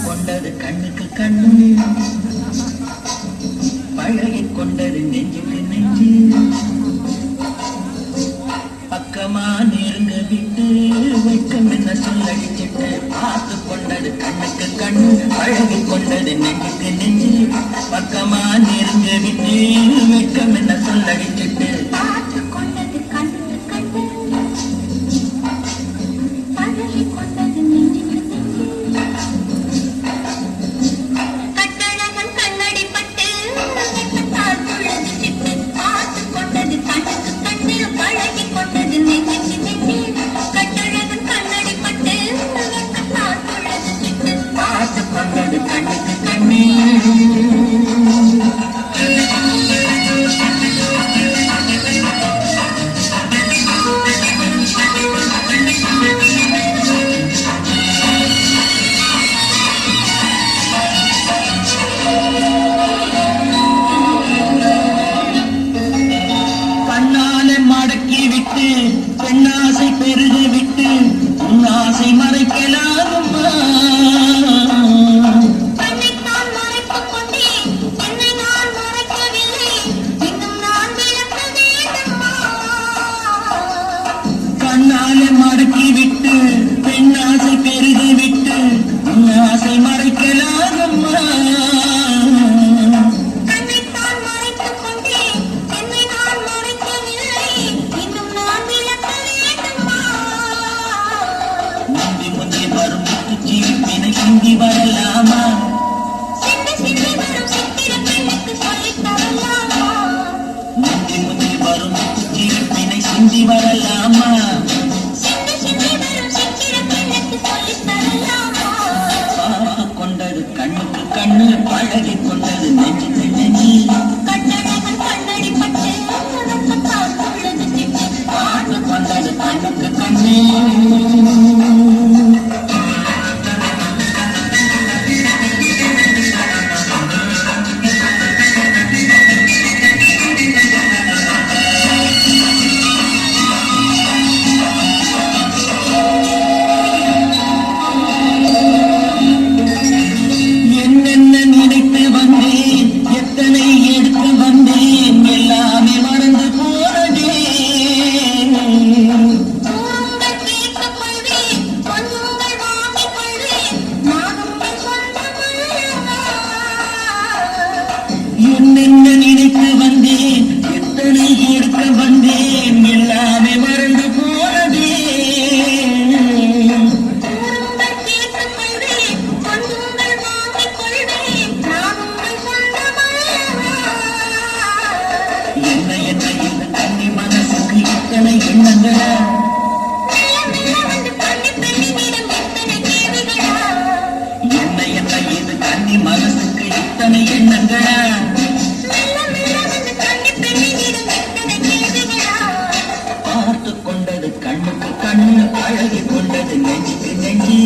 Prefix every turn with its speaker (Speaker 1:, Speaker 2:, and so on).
Speaker 1: கொண்டது கண்ணுக்கு கண்ணு, பழகி கொண்டது நெஞ்சுக்கு நெஞ்சு. பக்கமா நெருங்க விட்டு வெட்கம் என்ன சொல்லடிச்சிட்டு பார்த்து கொண்டது கண்ணுக்கு கண்ணு, பழகி கொண்டது நெஞ்சுக்கு நெஞ்சு. பக்கமா நெருங்க விட்டு வெட்கம் என்ன சொல்லடிச்சிட்டு பார்த்து கொண்டது கண்ணுக்கு கண்ணு, பழகி கொண்டது நெஞ்சுக்கு நெஞ்சு. கட்டழகன் கண்ணடி பட்டு துள்ளது சிட்டு பார்த்து கொண்டது கண்ணுக்கு கண்ணு, பழகி கொண்டது நெஞ்சுக்கு நெஞ்சு. கட்டழகன் கண்ணடி பட்டு துள்ளது சிட்டு பார்த்து கொண்டது கண்ணுக்கு கண்ணு. பெண்ணாசை பெருகி விட்டு உன்னாசை மறைக்கலாகுமா? கண்ணைத்தான் மறைத்துக் கொண்டேன், என்னை நான் மறைக்கவில்லை, இன்னும் நான் விளக்க வேண்டுமா? கண்ணாலே மடக்கி விட்டு பெண்ணாசை பெருகி விட்டு உன்னாசை மறைக்கலாகுமா? சிந்தி வரலாமா? சிந்தி வரும் சித்திர பெண்ணுக்கு சொல்லித் தரலாமா? முந்தி முந்தி வரும் சிரிப்பினை சிந்தி வரலாமா? சிந்தி வரும் சித்திர பெண்ணுக்கு சொல்லித் தரலாமா? பார்த்து கொண்டது கண்ணுக்கு கண்ணு, பழகி கொண்டது நெஞ்சுக்கு நெஞ்சு. கட்டழகன் கண்ணடி பட்டு உள்ளது சிட்டு பார்த்து கொண்டது கண்ணுக்கு கண்ணு. என்னென்ன நினைத்து வந்தேன், எத்தனை எடுக்க வந்தேன், எல்லாமே மறந்து போனதே. என்ன என்ன இந்த கண்ணி மனசுக்கு இத்தனை எண்ணங்களா? என்ன என்ன இது கண்ணி மனசுக்கு இத்தனை எண்ணங்களா? பார்த்து கொண்டது கண்ணுக்கு கண்ணு, பழகி கொண்டது நெஞ்சுக்கு நெஞ்சு.